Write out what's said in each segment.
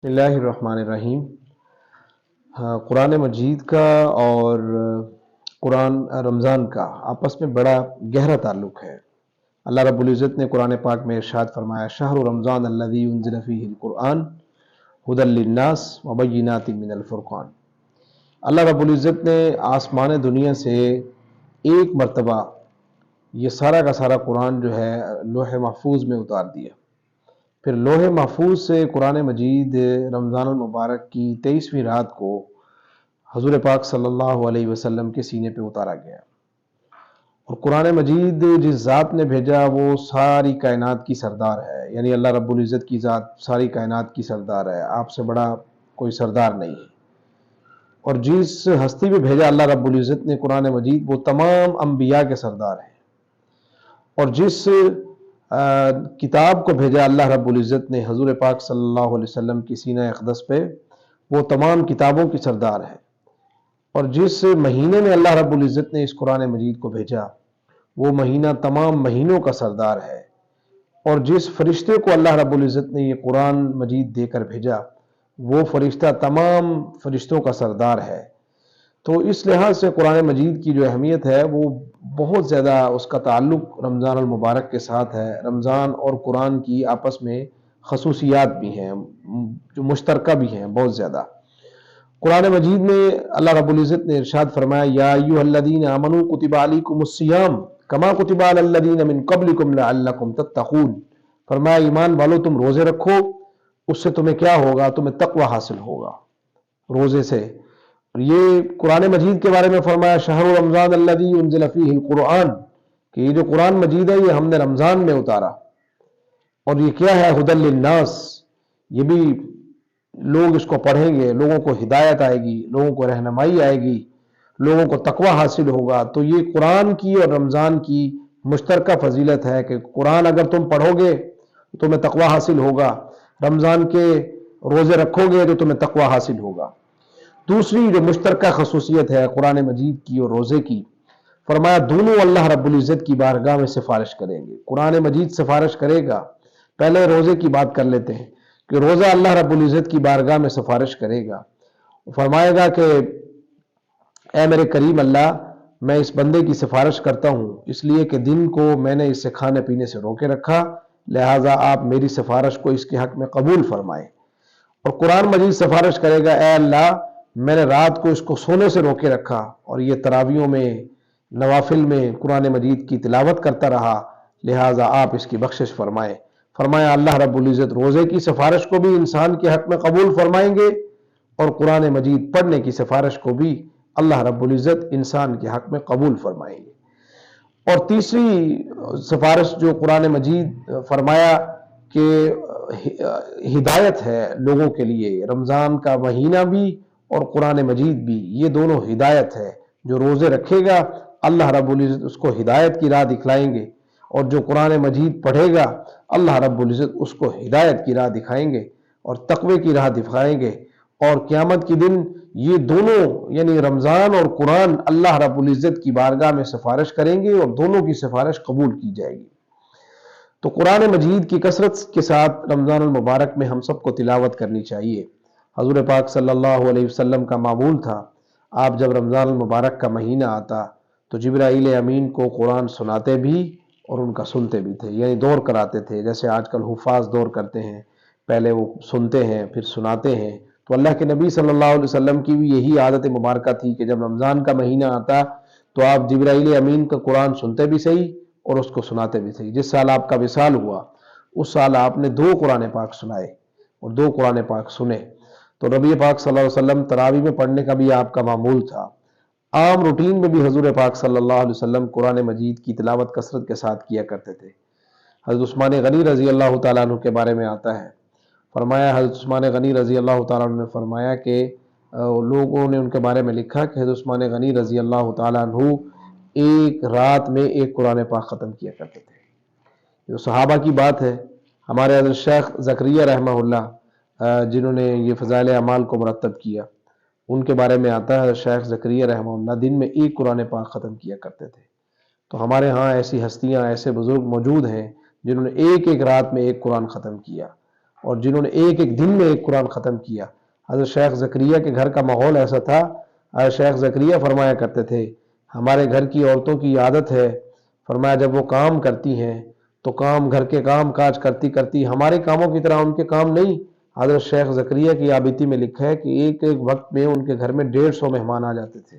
بسم اللہ الرحمن الرحیم۔ قرآن مجید کا اور قرآن رمضان کا آپس میں بڑا گہرا تعلق ہے۔ اللہ رب العزت نے قرآن پاک میں ارشاد فرمایا، شہر رمضان الذی انزل فیہ القرآن ھدی للناس وبینات من الفرقان۔ اللہ رب العزت نے آسمان دنیا سے ایک مرتبہ یہ سارا کا سارا قرآن جو ہے لوح محفوظ میں اتار دیا۔ پھر لوح محفوظ سے قرآن مجید رمضان المبارک کی 23ویں رات کو حضور پاک صلی اللہ علیہ وسلم کے سینے پہ اتارا گیا۔ اور قرآن مجید جس ذات نے بھیجا وہ ساری کائنات کی سردار ہے، یعنی اللہ رب العزت کی ذات ساری کائنات کی سردار ہے، آپ سے بڑا کوئی سردار نہیں ہے۔ اور جس ہستی پہ بھیجا اللہ رب العزت نے قرآن مجید وہ تمام انبیاء کے سردار ہیں۔ اور جس کتاب کو بھیجا اللہ رب العزت نے حضور پاک صلی اللہ علیہ وسلم کی سینہ اقدس پہ وہ تمام کتابوں کی سردار ہے۔ اور جس مہینے میں اللہ رب العزت نے اس قرآن مجید کو بھیجا وہ مہینہ تمام مہینوں کا سردار ہے۔ اور جس فرشتے کو اللہ رب العزت نے یہ قرآن مجید دے کر بھیجا وہ فرشتہ تمام فرشتوں کا سردار ہے۔ تو اس لحاظ سے قرآن مجید کی جو اہمیت ہے وہ بہت زیادہ، اس کا تعلق رمضان المبارک کے ساتھ ہے۔ رمضان اور قرآن کی آپس میں خصوصیات بھی ہیں جو مشترکہ بھی ہیں بہت زیادہ۔ قرآن مجید میں اللہ رب العزت نے ارشاد فرمایا، یا ایھا الذین آمنوا کتب علیکم الصیام کما کتب علی الذین من قبلکم لعلکم تتقون۔ فرمایا ایمان والو تم روزے رکھو، اس سے تمہیں کیا ہوگا؟ تمہیں تقوی حاصل ہوگا روزے سے۔ اور یہ قرآن مجید کے بارے میں فرمایا، شہر رمضان الذی انزل فیہ القرآن، کہ یہ جو قرآن مجید ہے یہ ہم نے رمضان میں اتارا۔ اور یہ کیا ہے؟ ھدی للناس، یہ بھی لوگ اس کو پڑھیں گے، لوگوں کو ہدایت آئے گی، لوگوں کو رہنمائی آئے گی، لوگوں کو تقوی حاصل ہوگا۔ تو یہ قرآن کی اور رمضان کی مشترکہ فضیلت ہے کہ قرآن اگر تم پڑھو گے تو تمہیں تقوی حاصل ہوگا، رمضان کے روزے رکھو گے تو تمہیں تقوی حاصل ہوگا۔ دوسری جو مشترکہ خصوصیت ہے قرآن مجید کی اور روزے کی، فرمایا دونوں اللہ رب العزت کی بارگاہ میں سفارش کریں گے۔ قرآن مجید سفارش کرے گا۔ پہلے روزے کی بات کر لیتے ہیں کہ روزہ اللہ رب العزت کی بارگاہ میں سفارش کرے گا، فرمائے گا کہ اے میرے کریم اللہ، میں اس بندے کی سفارش کرتا ہوں اس لیے کہ دن کو میں نے اس سے کھانے پینے سے روکے رکھا، لہٰذا آپ میری سفارش کو اس کے حق میں قبول فرمائیں۔ اور قرآن مجید سفارش کرے گا، اے اللہ میں نے رات کو اس کو سونے سے روکے رکھا اور یہ تراویحوں میں نوافل میں قرآن مجید کی تلاوت کرتا رہا، لہٰذا آپ اس کی بخشش فرمائیں۔ فرمایا اللہ رب العزت روزے کی سفارش کو بھی انسان کے حق میں قبول فرمائیں گے اور قرآن مجید پڑھنے کی سفارش کو بھی اللہ رب العزت انسان کے حق میں قبول فرمائیں گے۔ اور تیسری سفارش جو قرآن مجید فرمایا کہ ہدایت ہے لوگوں کے لیے، رمضان کا مہینہ بھی اور قرآن مجید بھی، یہ دونوں ہدایت ہے۔ جو روزے رکھے گا اللہ رب العزت اس کو ہدایت کی راہ دکھلائیں گے، اور جو قرآن مجید پڑھے گا اللہ رب العزت اس کو ہدایت کی راہ دکھائیں گے اور تقوی کی راہ دکھائیں گے۔ اور قیامت کے دن یہ دونوں یعنی رمضان اور قرآن اللہ رب العزت کی بارگاہ میں سفارش کریں گے اور دونوں کی سفارش قبول کی جائے گی۔ تو قرآن مجید کی کثرت کے ساتھ رمضان المبارک میں ہم سب کو تلاوت کرنی چاہیے۔ حضور پاک صلی اللہ علیہ وسلم کا معمول تھا، آپ جب رمضان المبارک کا مہینہ آتا تو جبرائیل امین کو قرآن سناتے بھی اور ان کا سنتے بھی تھے، یعنی دور کراتے تھے۔ جیسے آج کل حفاظ دور کرتے ہیں، پہلے وہ سنتے ہیں پھر سناتے ہیں، تو اللہ کے نبی صلی اللہ علیہ وسلم کی بھی یہی عادت مبارکہ تھی کہ جب رمضان کا مہینہ آتا تو آپ جبرائیل امین کا قرآن سنتے بھی صحیح اور اس کو سناتے بھی صحیح۔ جس سال آپ کا وصال ہوا اس سال آپ نے 2 قرآن پاک سنائے اور 2 قرآن پاک سنے۔ تو نبی پاک صلی اللہ علیہ وسلم تراویح میں پڑھنے کا بھی آپ کا معمول تھا۔ عام روٹین میں بھی حضور پاک صلی اللہ علیہ وسلم قرآن مجید کی تلاوت کثرت کے ساتھ کیا کرتے تھے۔ حضرت عثمان غنی رضی اللہ تعالیٰ عنہ کے بارے میں آتا ہے، فرمایا حضرت عثمان غنی رضی اللہ تعالیٰ عنہ نے فرمایا کہ لوگوں نے ان کے بارے میں لکھا کہ حضرت عثمان غنی رضی اللہ تعالیٰ عنہ ایک رات میں 1 قرآن پاک ختم کیا کرتے تھے۔ یہ صحابہ کی بات ہے۔ ہمارے حضرت شیخ زکریا رحمہ اللہ جنہوں نے یہ فضائل اعمال کو مرتب کیا، ان کے بارے میں آتا ہے شیخ زکریا رحمہ اللہ دن میں 1 قرآن پاک ختم کیا کرتے تھے۔ تو ہمارے ہاں ایسی ہستیاں ایسے بزرگ موجود ہیں جنہوں نے ایک رات میں 1 قرآن ختم کیا۔ اور جنہوں نے ایک ایک دن میں ایک قرآن ختم کیا۔ حضرت شیخ زکریا کے گھر کا ماحول ایسا تھا، حضرت شیخ زکریا فرمایا کرتے تھے ہمارے گھر کی عورتوں کی عادت ہے، فرمایا جب وہ کام کرتی ہیں تو گھر کے کام کاج کرتی کرتی ہمارے کاموں کی طرح ان کے کام نہیں۔ حضرت شیخ زکریا کی آبیتی میں لکھا ہے کہ ایک ایک وقت میں ان کے گھر میں 150 مہمان آ جاتے تھے،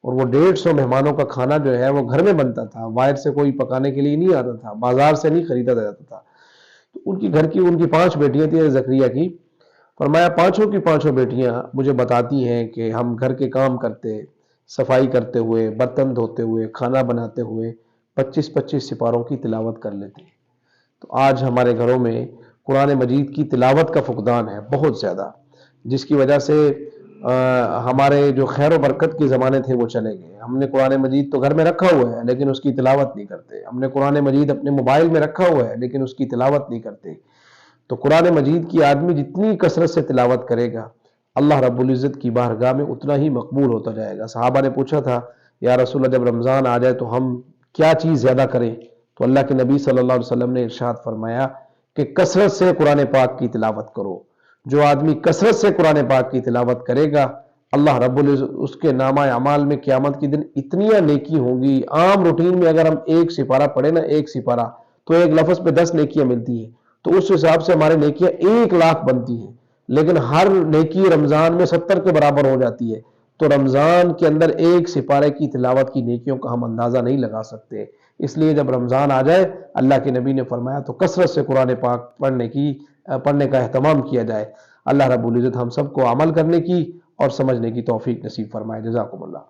اور وہ 150 مہمانوں کا کھانا جو ہے وہ گھر میں بنتا تھا، باہر سے کوئی پکانے کے لیے نہیں آتا تھا، بازار سے نہیں خریدا جاتا تھا۔ تو ان کی گھر کی ان کی 5 بیٹیاں تھیں زکریا کی، فرمایا پانچوں کی پانچوں بیٹیاں مجھے بتاتی ہیں کہ ہم گھر کے کام کرتے، صفائی کرتے ہوئے، برتن دھوتے ہوئے، کھانا بناتے ہوئے 25 سپاروں کی تلاوت کر لیتے ہیں۔ تو آج ہمارے گھروں میں قرآن مجید کی تلاوت کا فقدان ہے بہت زیادہ، جس کی وجہ سے ہمارے جو خیر و برکت کے زمانے تھے وہ چلے گئے۔ ہم نے قرآن مجید تو گھر میں رکھا ہوا ہے لیکن اس کی تلاوت نہیں کرتے، ہم نے قرآن مجید اپنے موبائل میں رکھا ہوا ہے لیکن اس کی تلاوت نہیں کرتے۔ تو قرآن مجید کی آدمی جتنی کثرت سے تلاوت کرے گا اللہ رب العزت کی بارگاہ میں اتنا ہی مقبول ہوتا جائے گا۔ صحابہ نے پوچھا تھا یا رسول اللہ جب رمضان آ جائے تو ہم کیا چیز زیادہ کریں؟ تو اللہ کے نبی صلی اللہ علیہ وسلم نے ارشاد فرمایا کہ کثرت سے قرآن پاک کی تلاوت کرو۔ جو آدمی کثرت سے قرآن پاک کی تلاوت کرے گا اللہ رب العزت اس کے نامہ اعمال میں قیامت کے دن اتنی نیکی ہوں گی۔ عام روٹین میں اگر ہم ایک سپارہ پڑھیں نا، ایک سپارہ تو ایک لفظ پہ 10 نیکیاں ملتی ہیں، تو اس حساب سے ہمارے نیکیاں 1,00,000 بنتی ہیں، لیکن ہر نیکی رمضان میں 70 کے برابر ہو جاتی ہے۔ تو رمضان کے اندر ایک سپارے کی تلاوت کی نیکیوں کا ہم اندازہ نہیں لگا سکتے۔ اس لیے جب رمضان آ جائے اللہ کے نبی نے فرمایا تو کثرت سے قرآن پاک پڑھنے کا اہتمام کیا جائے۔ اللہ رب العزت ہم سب کو عمل کرنے کی اور سمجھنے کی توفیق نصیب فرمائے۔ جزاکم اللہ۔